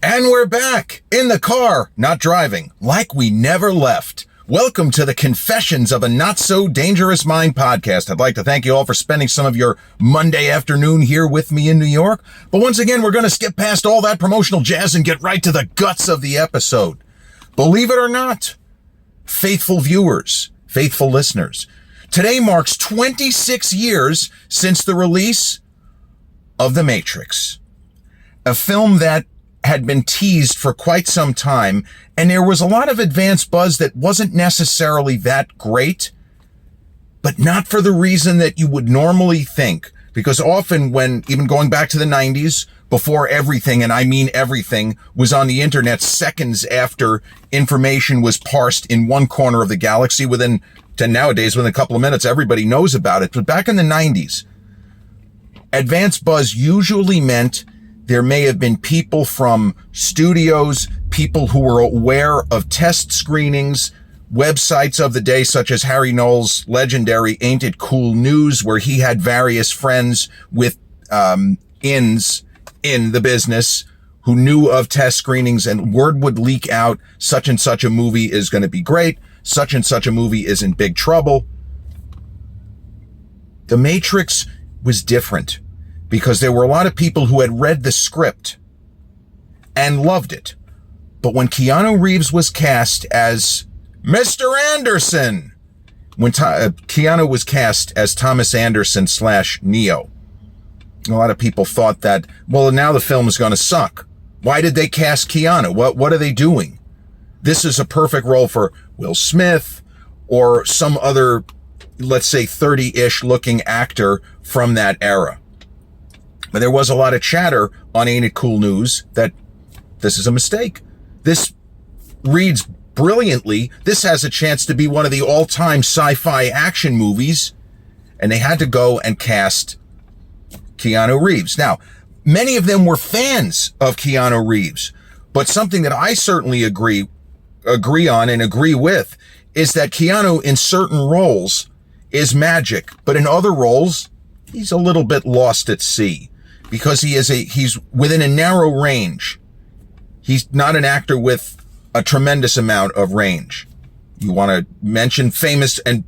And we're back in the car, not driving, like we never left. Welcome to the Confessions of a Not So Dangerous Mind podcast. I'd like to thank you all for spending some of your Monday afternoon here with me in New York. But once again, we're going to skip past all that promotional jazz and get right to the guts of the episode. Believe it or not, faithful viewers, faithful listeners, today marks 26 years since the release of The Matrix, a film that had been teased for quite some time, and there was a lot of advance buzz that wasn't necessarily that great, but not for the reason that you would normally think. Because often when, even going back to the 90s, before everything, and I mean everything, was on the internet seconds after information was parsed in one corner of the galaxy, to nowadays, within a couple of minutes, everybody knows about it. But back in the 90s, advance buzz usually meant there may have been people from studios, people who were aware of test screenings, websites of the day, such as Harry Knowles' legendary Ain't It Cool News, where he had various friends with ins in the business who knew of test screenings, and word would leak out, such and such a movie is going to be great, such and such a movie is in big trouble. The Matrix was different, because there were a lot of people who had read the script and loved it. But when Keanu Reeves was cast as Mr. Anderson, when Keanu was cast as Thomas Anderson / Neo, a lot of people thought that, well, now the film is going to suck. Why did they cast Keanu? What are they doing? This is a perfect role for Will Smith or some other, let's say, 30-ish looking actor from that era. But there was a lot of chatter on Ain't It Cool News that this is a mistake. This reads brilliantly. This has a chance to be one of the all-time sci-fi action movies. And they had to go and cast Keanu Reeves. Now, many of them were fans of Keanu Reeves. But something that I certainly agree on and agree with is that Keanu in certain roles is magic. But in other roles, he's a little bit lost at sea. Because he's within a narrow range. He's not an actor with a tremendous amount of range. You want to mention famous and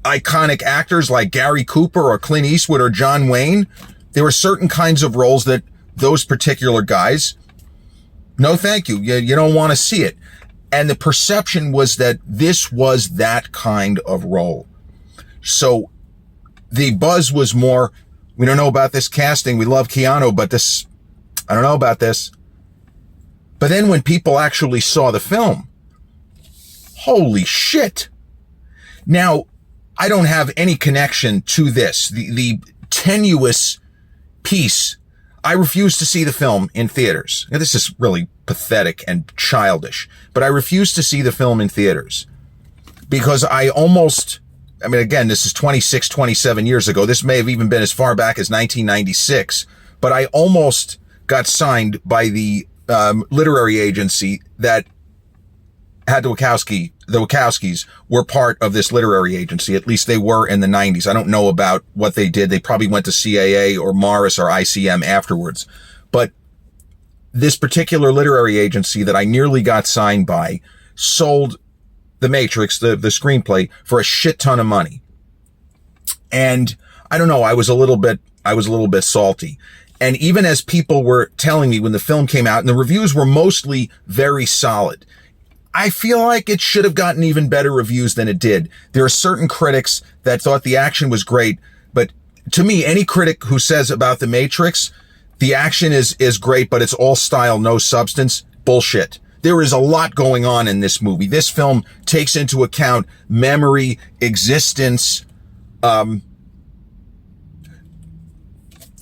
iconic actors like Gary Cooper or Clint Eastwood or John Wayne. There were certain kinds of roles that those particular guys, no thank you. You don't want to see it. And the perception was that this was that kind of role. So the buzz was more, we don't know about this casting. We love Keanu, but I don't know about this. But then when people actually saw the film, holy shit. Now, I don't have any connection to this. The tenuous piece, I refuse to see the film in theaters. Now, this is really pathetic and childish, but I refuse to see the film in theaters because again, this is 26, 27 years ago. This may have even been as far back as 1996, but I almost got signed by the literary agency that had the Wachowskis were part of this literary agency. At least they were in the 90s. I don't know about what they did. They probably went to CAA or Morris or ICM afterwards. But this particular literary agency that I nearly got signed by sold The Matrix, the screenplay, for a shit ton of money. And I don't know, I was a little bit salty. And even as people were telling me when the film came out, and the reviews were mostly very solid, I feel like it should have gotten even better reviews than it did. There are certain critics that thought the action was great, but to me, any critic who says about The Matrix, the action is great, but it's all style, no substance, bullshit. There is a lot going on in this movie. This film takes into account memory, existence,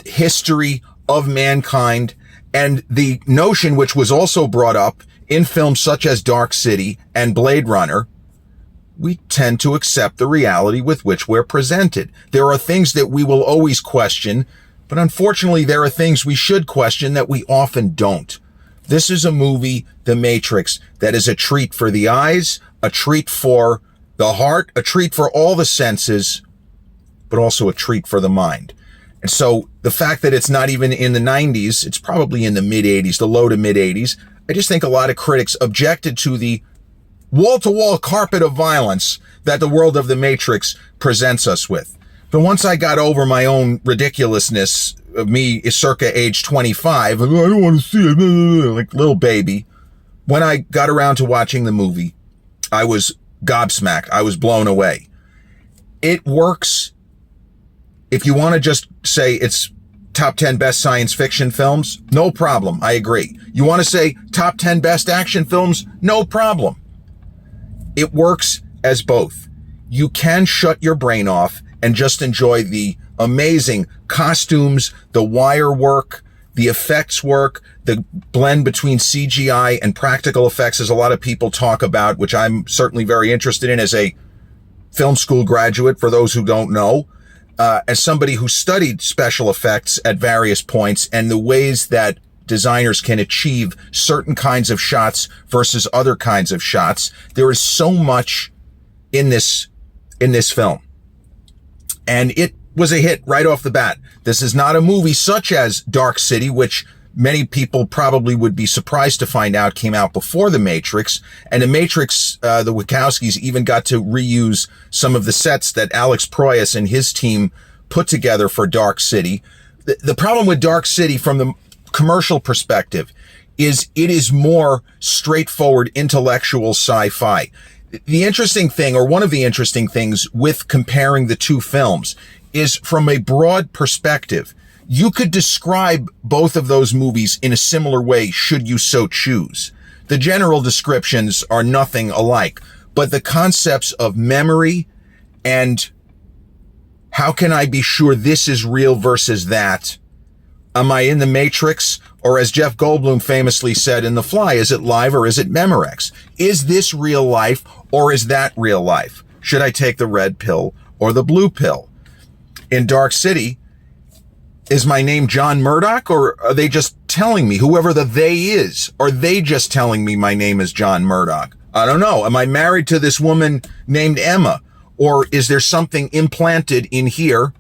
history of mankind, and the notion, which was also brought up in films such as Dark City and Blade Runner, we tend to accept the reality with which we're presented. There are things that we will always question, but unfortunately there are things we should question that we often don't. This is a movie, The Matrix, that is a treat for the eyes, a treat for the heart, a treat for all the senses, but also a treat for the mind. And so The fact that it's not even in the 90s, it's probably in the mid 80s, the low to mid 80s. I just think a lot of critics objected to the wall-to-wall carpet of violence that the world of The Matrix presents us with. But once I got over my own ridiculousness of me circa age 25, I don't want to see it, like little baby. When I got around to watching the movie, I was gobsmacked. I was blown away. It works. If you want to just say it's top 10 best science fiction films, no problem. I agree. You want to say top 10 best action films? No problem. It works as both. You can shut your brain off and just enjoy the amazing costumes, the wire work, the effects work, the blend between CGI and practical effects, as a lot of people talk about, which I'm certainly very interested in as a film school graduate, for those who don't know, as somebody who studied special effects at various points and the ways that designers can achieve certain kinds of shots versus other kinds of shots. There is so much in this film. And it was a hit right off the bat. This is not a movie such as Dark City, which many people probably would be surprised to find out came out before The Matrix. And The Matrix, the Wachowskis even got to reuse some of the sets that Alex Proyas and his team put together for Dark City. The problem with Dark City from the commercial perspective is it is more straightforward intellectual sci-fi. The interesting thing, or one of the interesting things with comparing the two films, is from a broad perspective, you could describe both of those movies in a similar way should you so choose. The general descriptions are nothing alike, but the concepts of memory and how can I be sure this is real versus that? Am I in the Matrix? Or as Jeff Goldblum famously said in The Fly, is it live or is it Memorex? Is this real life or is that real life? Should I take the red pill or the blue pill? In Dark City, is my name John Murdoch, or are they just telling me, whoever the they is, are they just telling me my name is John Murdoch? I don't know. Am I married to this woman named Emma? Or is there something implanted in here,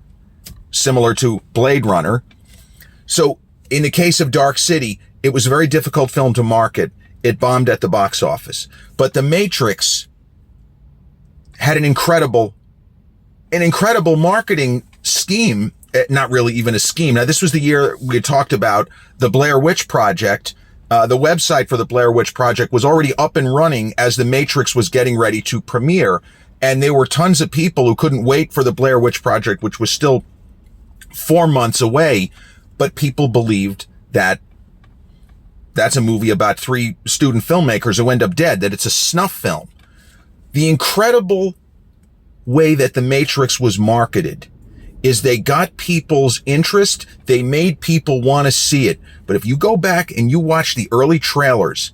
similar to Blade Runner? So in the case of Dark City, it was a very difficult film to market. It bombed at the box office. But The Matrix had an incredible marketing scheme. Not really even a scheme. Now, this was the year we had talked about the Blair Witch Project. The website for the Blair Witch Project was already up and running as The Matrix was getting ready to premiere. And there were tons of people who couldn't wait for the Blair Witch Project, which was still 4 months away. But people believed that that's a movie about 3 student filmmakers who end up dead, that it's a snuff film. The incredible way that The Matrix was marketed is they got people's interest. They made people want to see it. But if you go back and you watch the early trailers,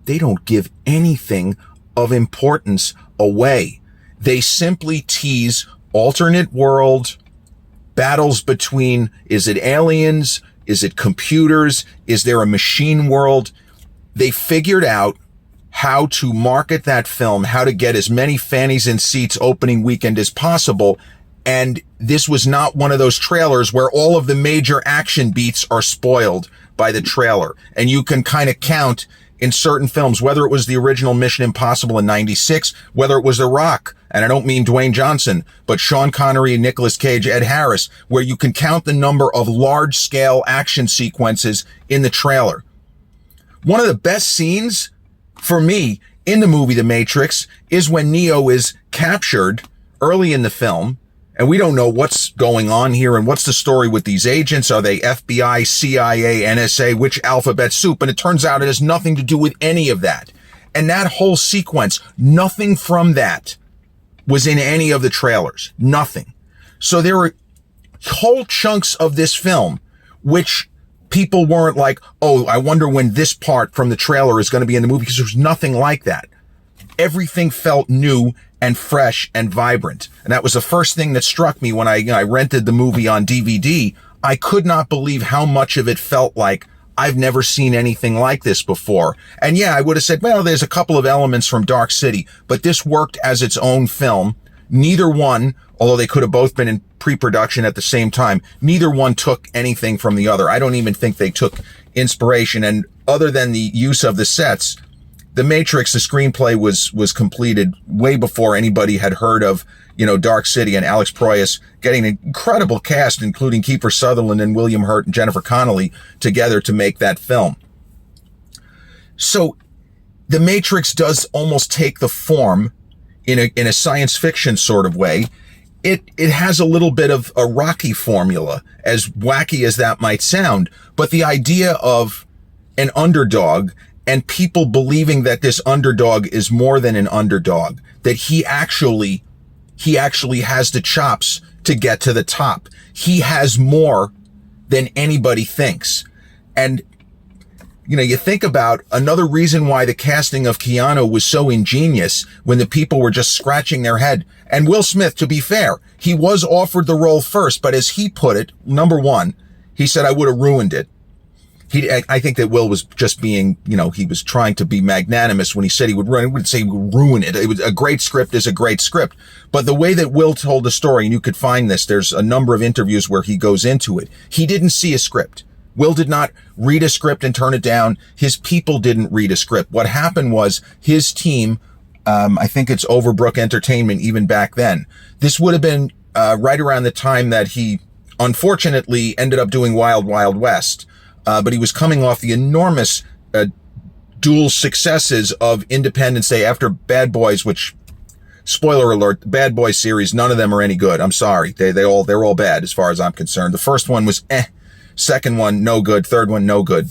they don't give anything of importance away. They simply tease alternate world, battles between, is it aliens? Is it computers? Is there a machine world? They figured out how to market that film, how to get as many fannies in seats opening weekend as possible. And this was not one of those trailers where all of the major action beats are spoiled by the trailer. And you can kind of count in certain films, whether it was the original Mission Impossible in 96, whether it was The Rock, and I don't mean Dwayne Johnson, but Sean Connery, Nicolas Cage, Ed Harris, where you can count the number of large-scale action sequences in the trailer. One of the best scenes for me in the movie The Matrix is when Neo is captured early in the film, and we don't know what's going on here and what's the story with these agents. Are they FBI, CIA, NSA, which alphabet soup? And it turns out it has nothing to do with any of that. And that whole sequence, nothing from that was in any of the trailers. Nothing. So there were whole chunks of this film which people weren't like, oh, I wonder when this part from the trailer is going to be in the movie, because there's nothing like that. Everything felt new and fresh and vibrant. And that was the first thing that struck me when I rented the movie on DVD. I could not believe how much of it felt like I've never seen anything like this before. And yeah, I would have said, well, there's a couple of elements from Dark City, but this worked as its own film. Neither one, although they could have both been in pre-production at the same time. Neither one took anything from the other. I don't even think they took inspiration. And other than the use of the sets, The Matrix, the screenplay was completed way before anybody had heard of, Dark City, and Alex Proyas getting an incredible cast, including Kiefer Sutherland and William Hurt and Jennifer Connelly together to make that film. So The Matrix does almost take the form in a science fiction sort of way. It has a little bit of a Rocky formula, as wacky as that might sound, but the idea of an underdog and people believing that this underdog is more than an underdog, that he actually has the chops to get to the top. He has more than anybody thinks. And you think about another reason why the casting of Keanu was so ingenious when the people were just scratching their head. And Will Smith, to be fair, he was offered the role first, but as he put it, number one, he said, I would have ruined it. I think that Will was just being, he was trying to be magnanimous when he said he would ruin it. He wouldn't say he would ruin it. It was a great script is a great script. But the way that Will told the story, and you could find this, there's a number of interviews where he goes into it. He didn't see a script. Will did not read a script and turn it down. His people didn't read a script. What happened was his team, I think it's Overbrook Entertainment even back then. This would have been right around the time that he unfortunately ended up doing Wild Wild West. But he was coming off the enormous dual successes of Independence Day after Bad Boys, which, spoiler alert, Bad Boys series, none of them are any good. I'm sorry. They're all bad as far as I'm concerned. The first one was second one, no good. Third one, no good.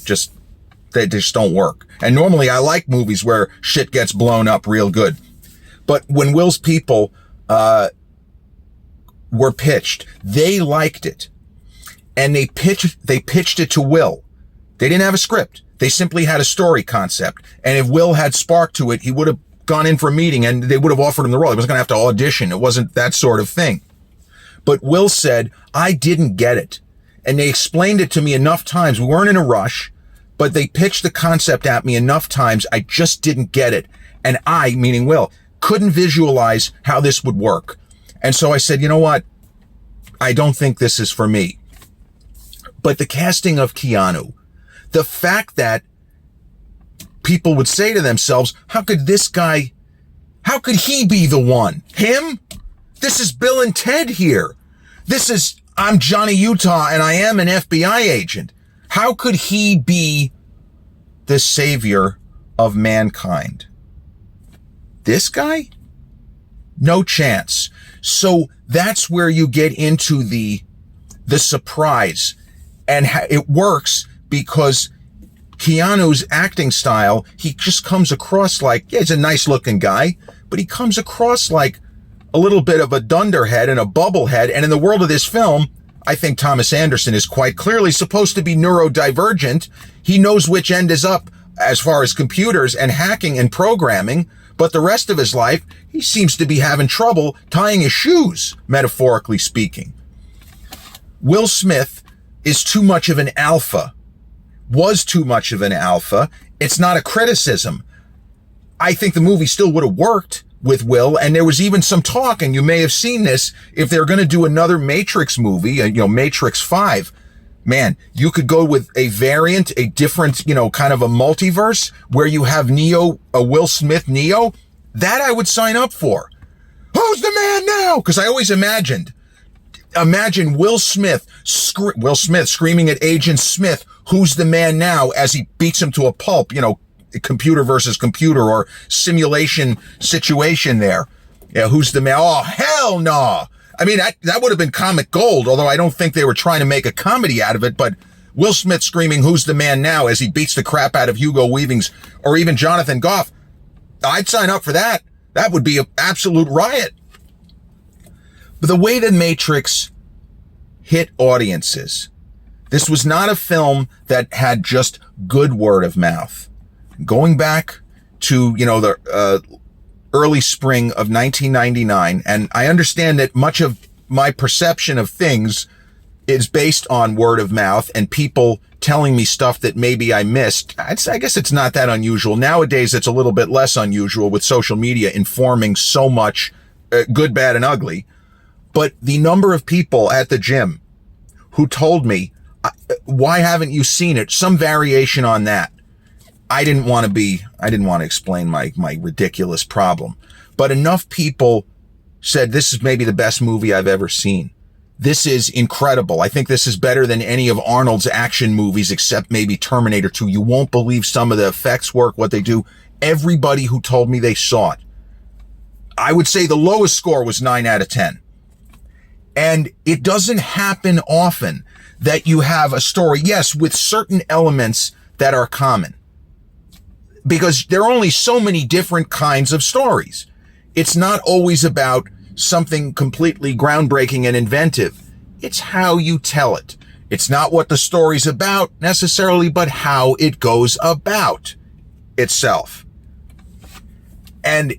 They just don't work. And normally I like movies where shit gets blown up real good. But when Will's people, were pitched, they liked it. And they pitched it to Will. They didn't have a script. They simply had a story concept. And if Will had spark to it, he would have gone in for a meeting and they would have offered him the role. He wasn't going to have to audition. It wasn't that sort of thing. But Will said, I didn't get it. And they explained it to me enough times. We weren't in a rush, but they pitched the concept at me enough times. I just didn't get it. And I, meaning Will, couldn't visualize how this would work. And so I said, you know what? I don't think this is for me. But the casting of Keanu, the fact that people would say to themselves, how could he be the one? Him? This is Bill and Ted here. I'm Johnny Utah and I am an FBI agent. How could he be the savior of mankind? This guy? No chance. So that's where you get into the surprise. And it works because Keanu's acting style, he just comes across like, he's a nice looking guy, but he comes across like a little bit of a dunderhead and a bubblehead. And in the world of this film, I think Thomas Anderson is quite clearly supposed to be neurodivergent. He knows which end is up as far as computers and hacking and programming, but the rest of his life, he seems to be having trouble tying his shoes, metaphorically speaking. Will Smith is too much of an alpha, was too much of an alpha. It's not a criticism. I think the movie still would have worked with Will, and there was even some talk, and you may have seen this, if they're going to do another Matrix movie, Matrix 5, man, you could go with a variant, a different, kind of a multiverse where you have Neo, a Will Smith Neo. That I would sign up for. Who's the man now? Because I always imagine Will Smith screaming at Agent Smith, who's the man now, as he beats him to a pulp, computer versus computer or simulation situation there. Yeah, who's the man? Oh, hell no. I mean, that would have been comic gold, although I don't think they were trying to make a comedy out of it, but Will Smith screaming, who's the man now, as he beats the crap out of Hugo Weaving's or even Jonathan Goff. I'd sign up for that. That would be an absolute riot. But the way The Matrix hit audiences, this was not a film that had just good word of mouth. Going back to, the early spring of 1999, and I understand that much of my perception of things is based on word of mouth and people telling me stuff that maybe I missed. I guess it's not that unusual. Nowadays, it's a little bit less unusual with social media informing so much, good, bad, and ugly. But the number of people at the gym who told me, why haven't you seen it? Some variation on that. I didn't want to explain my ridiculous problem. But enough people said, this is maybe the best movie I've ever seen. This is incredible. I think this is better than any of Arnold's action movies, except maybe Terminator 2. You won't believe some of the effects work, what they do. Everybody who told me they saw it, I would say the lowest score was 9 out of 10. And it doesn't happen often that you have a story, yes, with certain elements that are common, because there are only so many different kinds of stories. It's not always about something completely groundbreaking and inventive. It's how you tell it. It's not what the story's about necessarily, but how it goes about itself. And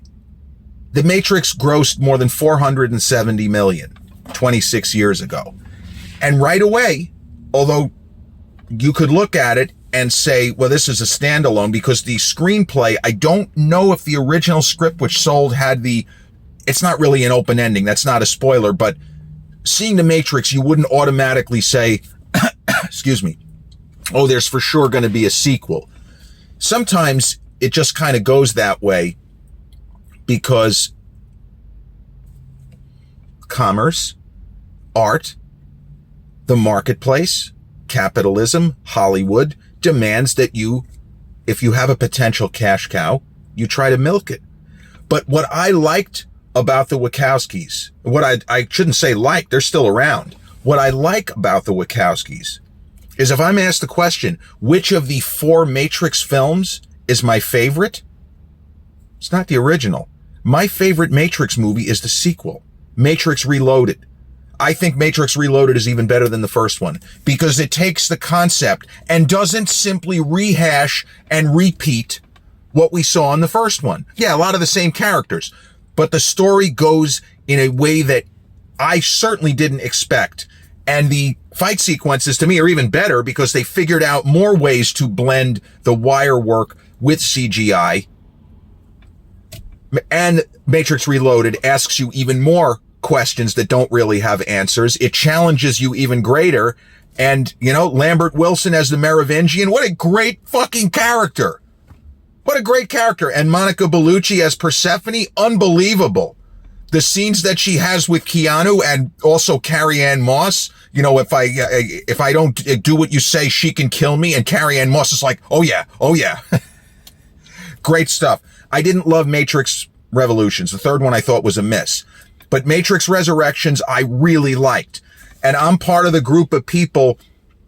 The Matrix grossed more than 470 million 26 years ago. And right away, although you could look at it and say, well, this is a standalone, because the screenplay, I don't know if the original script which sold had it's not really an open ending. That's not a spoiler, but seeing The Matrix, you wouldn't automatically say, excuse me, oh, there's for sure going to be a sequel. Sometimes it just kind of goes that way because commerce, art, the marketplace, capitalism, Hollywood demands that if you have a potential cash cow, you try to milk it. But what I liked about the Wachowskis, what I shouldn't say like, they're still around. What I like about the Wachowskis is, if I'm asked the question, which of the 4 Matrix films is my favorite? It's not the original. My favorite Matrix movie is the sequel, Matrix Reloaded. I think Matrix Reloaded is even better than the first one, because it takes the concept and doesn't simply rehash and repeat what we saw in the first one. Yeah, a lot of the same characters, but the story goes in a way that I certainly didn't expect. And the fight sequences to me are even better because they figured out more ways to blend the wire work with CGI. And Matrix Reloaded asks you even more questions that don't really have answers. It challenges you even greater. And, Lambert Wilson as the Merovingian, what a great fucking character. What a great character. And Monica Bellucci as Persephone, unbelievable. The scenes that she has with Keanu and also Carrie-Anne Moss, if I don't do what you say, she can kill me. And Carrie-Anne Moss is like, oh yeah. Great stuff. I didn't love Matrix Revolutions. The third one I thought was a miss. But Matrix Resurrections, I really liked. And I'm part of the group of people,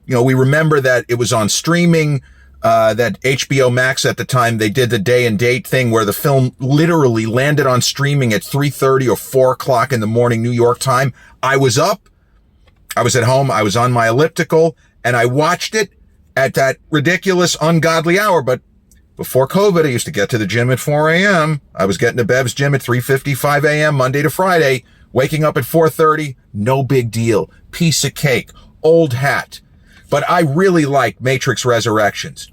we remember that it was on streaming, that HBO Max at the time, they did the day and date thing where the film literally landed on streaming at 3:30 or 4 o'clock in the morning, New York time. I was up, I was at home, I was on my elliptical, and I watched it at that ridiculous, ungodly hour. But before COVID, I used to get to the gym at 4 a.m. I was getting to Bev's gym at 3:55 a.m. Monday to Friday, waking up at 4:30, no big deal. Piece of cake, old hat. But I really liked Matrix Resurrections.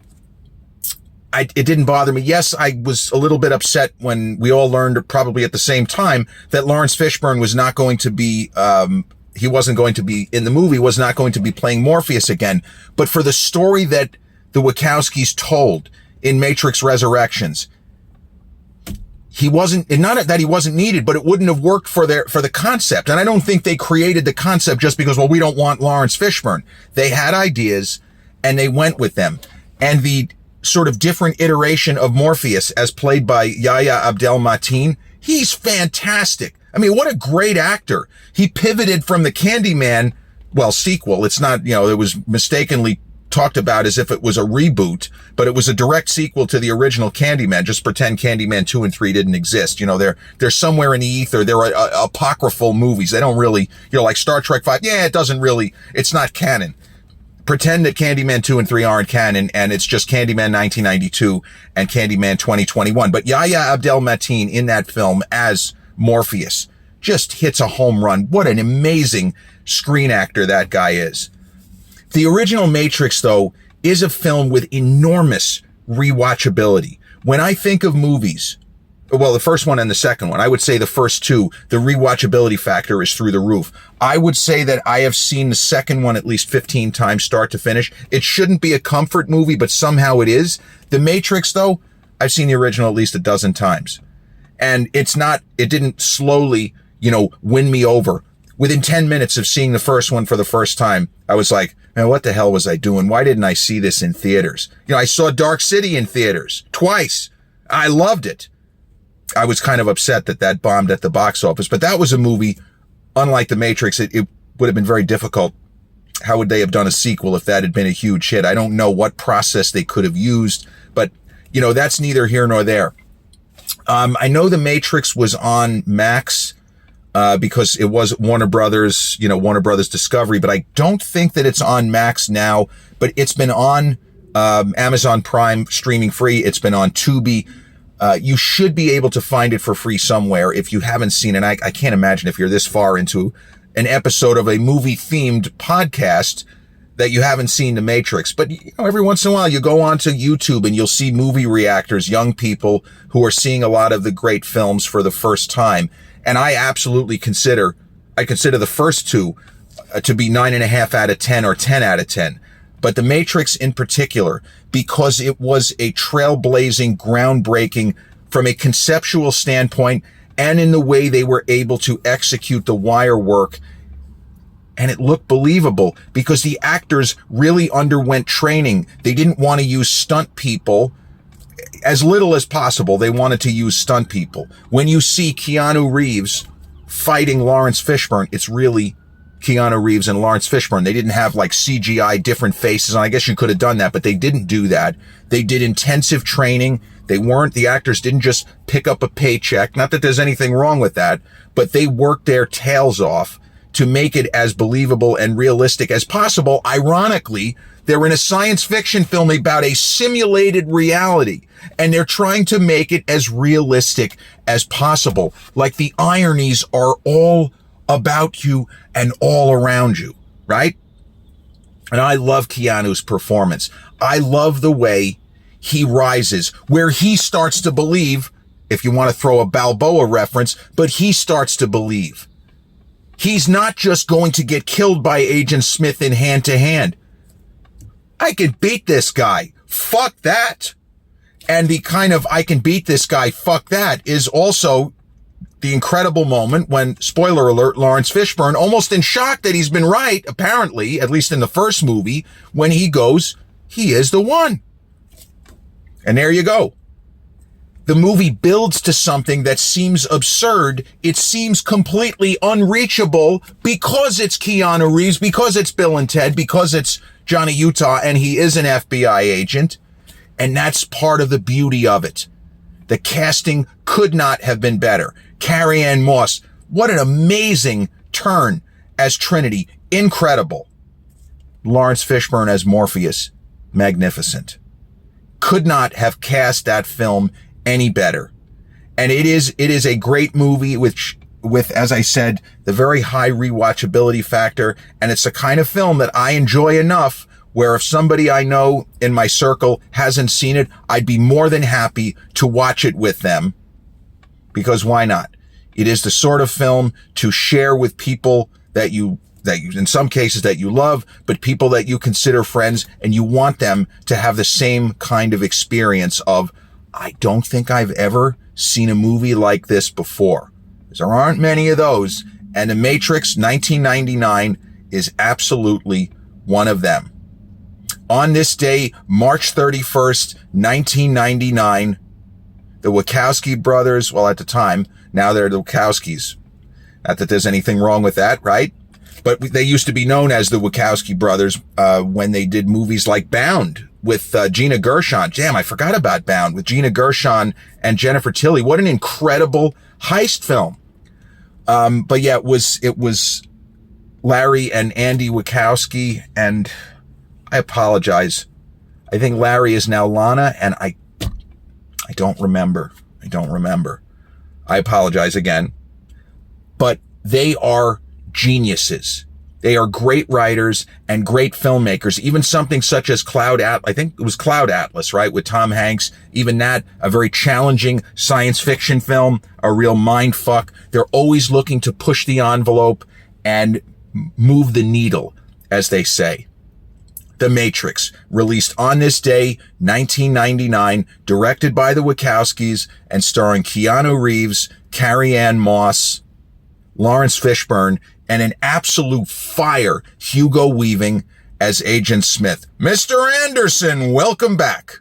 It didn't bother me. Yes, I was a little bit upset when we all learned, probably at the same time, that Lawrence Fishburne was not going to be, he wasn't going to be in the movie, was not going to be playing Morpheus again. But for the story that the Wachowskis told in Matrix Resurrections, he wasn't, and not that he wasn't needed, but it wouldn't have worked for the concept. And I don't think they created the concept just because, well, we don't want Lawrence Fishburne. They had ideas and they went with them. And the sort of different iteration of Morpheus, as played by Yahya Abdel-Mateen, he's fantastic. I mean, what a great actor. He pivoted from the Candyman, sequel. It's not, it was mistakenly talked about as if it was a reboot, but it was a direct sequel to the original Candyman. Just pretend Candyman 2 and 3 didn't exist. They're somewhere in the ether. They're apocryphal movies. They don't really, like Star Trek 5. Yeah, it's not canon. Pretend that Candyman 2 and 3 aren't canon, and it's just Candyman 1992 and Candyman 2021. But Yahya Abdel-Mateen in that film as Morpheus just hits a home run. What an amazing screen actor that guy is. The original Matrix, though, is a film with enormous rewatchability. When I think of movies Well, the first one and the second one. I would say the first two, the rewatchability factor is through the roof. I would say that I have seen the second one at least 15 times start to finish. It shouldn't be a comfort movie, but somehow it is. The Matrix, though, I've seen the original at least a dozen times. And it didn't slowly, win me over. Within 10 minutes of seeing the first one for the first time, I was like, man, what the hell was I doing? Why didn't I see this in theaters? I saw Dark City in theaters twice. I loved it. I was kind of upset that bombed at the box office, but that was a movie, unlike The Matrix, it would have been very difficult. How would they have done a sequel if that had been a huge hit? I don't know what process they could have used, but, that's neither here nor there. I know The Matrix was on Max, because it was Warner Brothers Discovery, but I don't think that it's on Max now, but it's been on, Amazon Prime streaming free. It's been on Tubi. You should be able to find it for free somewhere if you haven't seen it. And I can't imagine if you're this far into an episode of a movie-themed podcast that you haven't seen The Matrix. But every once in a while you go onto YouTube and you'll see movie reactors, young people who are seeing a lot of the great films for the first time. And I absolutely consider the first two to be 9.5 out of 10 or 10 out of 10. But The Matrix in particular, because it was a trailblazing, groundbreaking from a conceptual standpoint and in the way they were able to execute the wire work. And it looked believable because the actors really underwent training. They didn't want to use stunt people. As little as possible, they wanted to use stunt people. When you see Keanu Reeves fighting Lawrence Fishburne, it's really Keanu Reeves and Lawrence Fishburne. They didn't have like CGI different faces, and I guess you could have done that, but they didn't do that. They did intensive training. The actors didn't just pick up a paycheck. Not that there's anything wrong with that, but they worked their tails off to make it as believable and realistic as possible. Ironically, they're in a science fiction film about a simulated reality, and they're trying to make it as realistic as possible. Like the ironies are all about you and all around you, right? And I love Keanu's performance. I love the way he rises, where he starts to believe, if you want to throw a Balboa reference, but he starts to believe. He's not just going to get killed by Agent Smith in Hand to Hand. I can beat this guy. Fuck that. And the kind of I can beat this guy, fuck that, is also the incredible moment when, spoiler alert, Lawrence Fishburne, almost in shock that he's been right, apparently, at least in the first movie, when he goes, he is the one. And there you go. The movie builds to something that seems absurd. It seems completely unreachable because it's Keanu Reeves, because it's Bill and Ted, because it's Johnny Utah, and he is an FBI agent. And that's part of the beauty of it. The casting could not have been better. Carrie-Anne Moss, what an amazing turn as Trinity. Incredible. Lawrence Fishburne as Morpheus, magnificent. Could not have cast that film any better. And it is a great movie with, as I said, the very high rewatchability factor. And it's the kind of film that I enjoy enough where if somebody I know in my circle hasn't seen it, I'd be more than happy to watch it with them. Because why not? It is the sort of film to share with people that you, in some cases that you love, but people that you consider friends, and you want them to have the same kind of experience of, I don't think I've ever seen a movie like this before. There aren't many of those, and The Matrix 1999 is absolutely one of them. On this day, March 31st, 1999, the Wachowski brothers, well, at the time, now they're the Wachowskis. Not that there's anything wrong with that, right? But they used to be known as the Wachowski brothers when they did movies like Bound with Gina Gershon. Damn, I forgot about Bound with Gina Gershon and Jennifer Tilly. What an incredible heist film. But yeah, it was Larry and Andy Wachowski, and I apologize. I think Larry is now Lana, and I don't remember. I apologize again. But they are geniuses. They are great writers and great filmmakers. Even something such as I think it was Cloud Atlas, right? With Tom Hanks. Even that, a very challenging science fiction film, a real mind fuck. They're always looking to push the envelope and move the needle, as they say. The Matrix, released on this day, 1999, directed by the Wachowskis and starring Keanu Reeves, Carrie-Anne Moss, Lawrence Fishburne, and an absolute fire Hugo Weaving as Agent Smith. Mr. Anderson, welcome back.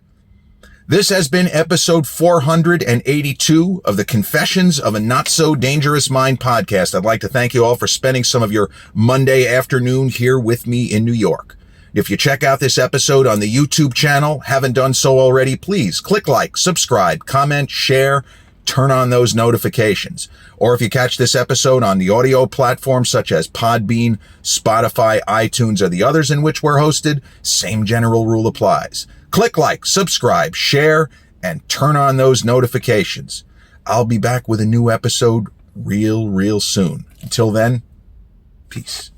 This has been episode 482 of the Confessions of a Not So Dangerous Mind podcast. I'd like to thank you all for spending some of your Monday afternoon here with me in New York. If you check out this episode on the YouTube channel, haven't done so already, please click like, subscribe, comment, share, turn on those notifications. Or if you catch this episode on the audio platforms such as Podbean, Spotify, iTunes, or the others in which we're hosted, same general rule applies. Click like, subscribe, share, and turn on those notifications. I'll be back with a new episode real soon. Until then, peace.